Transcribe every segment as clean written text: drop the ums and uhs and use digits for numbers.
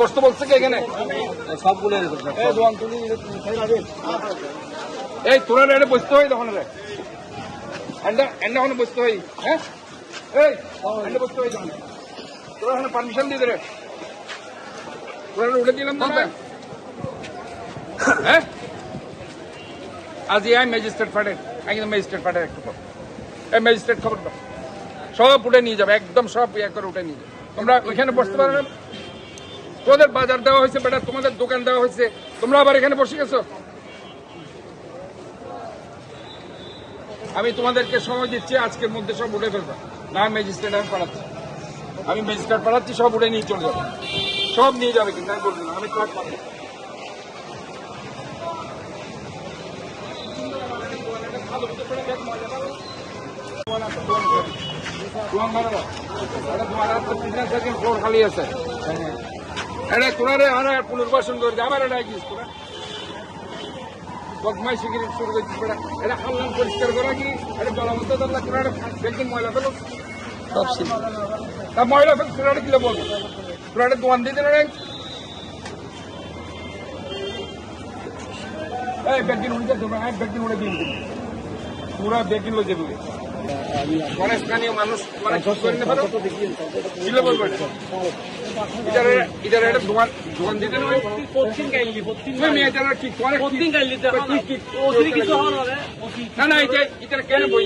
বসতে বলছে কি এখানে সবগুলো এই তোরা রে বসতে হয় তখন রে এন্ডা ওখানে বসতে হয় হ্যাঁ এই এন্ডা বসতে হয় তখন তোরা ওখানে পারমিশন দিয়ে দে রে তোরা উঠে দিলাম না হ্যাঁ আজ এই ম্যাজিস্ট্রেট ফাটে কিন্তু ম্যাজিস্ট্রেট ফাটে একটু পর এই ম্যাজিস্ট্রেট খবর দাও সব উঠে নিয়ে যাবে একদম সব ইয়ে করে উঠে নিয়ে যাবে তোমরা ওইখানে বসতে পারো না তোদের বাজার দেওয়া হয়েছে বেটা তোমাদের দোকান দেওয়া হয়েছে তোমরা আবার এখানে বসে গেছো আমি তোমাদেরকে সময় দিচ্ছি আজকের মধ্যে সব উঠে ফেলবো না ম্যাজিস্ট্রেট আমি ম্যাজিস্ট্রেট পাঠাচ্ছি সব উঠে নিয়ে চলে যাবে সব নিয়ে যাবে কিন্তু আমি বলবো না আমি ট্রাক পাবো খালি আছে এটা তোরা আর পুনর্বাসন করে আমার এটা কি তোরা বদমাইশি শুরু করছিস এটা খাল্লাম পরিষ্কার করা কি এটা জলমন্ত তোরা বেশি ময়লা ফেলো তা ময়লা ফেল তোরা কিলো বলবো তোরা একটা দোয়ান দিয়ে দিন এই ব্যাগদিন উঠে যাচ্ছে ব্যাগদিন উঠে দিন পুরা ব্যাগদিন লয়ে যাবে অনেক স্থানীয় মানুষ মানে করে নিতে পারো ছিল বলবো এটা একটা দোকান দিতে না না এটা কেন বই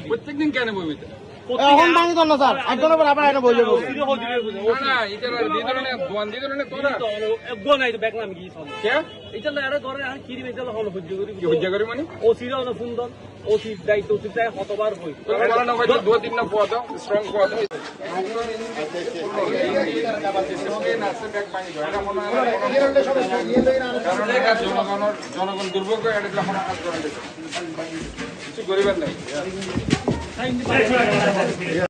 প্রত্যেকদিন কেন বই এখন ভাঙি তো না স্যার একজনের পর আবার একটা বই যাবো না এটা দোকান দিয়ে ধরনের তোরা নাই ব্যাগ নাম কি এটা এরা ধরে আর কিরি মেজাল হল হজ্জা করি মানে ওসিরা না ফোন দন ওসির দায়িত্ব ওসির দায় কতবার হই তোরা বলা না হয়তো 2-3 না পোয়া দাও স্ট্রং পোয়া দাও জনগণ দুর্ভোগ এটা কাজ করেন কিছু গরিবের নাই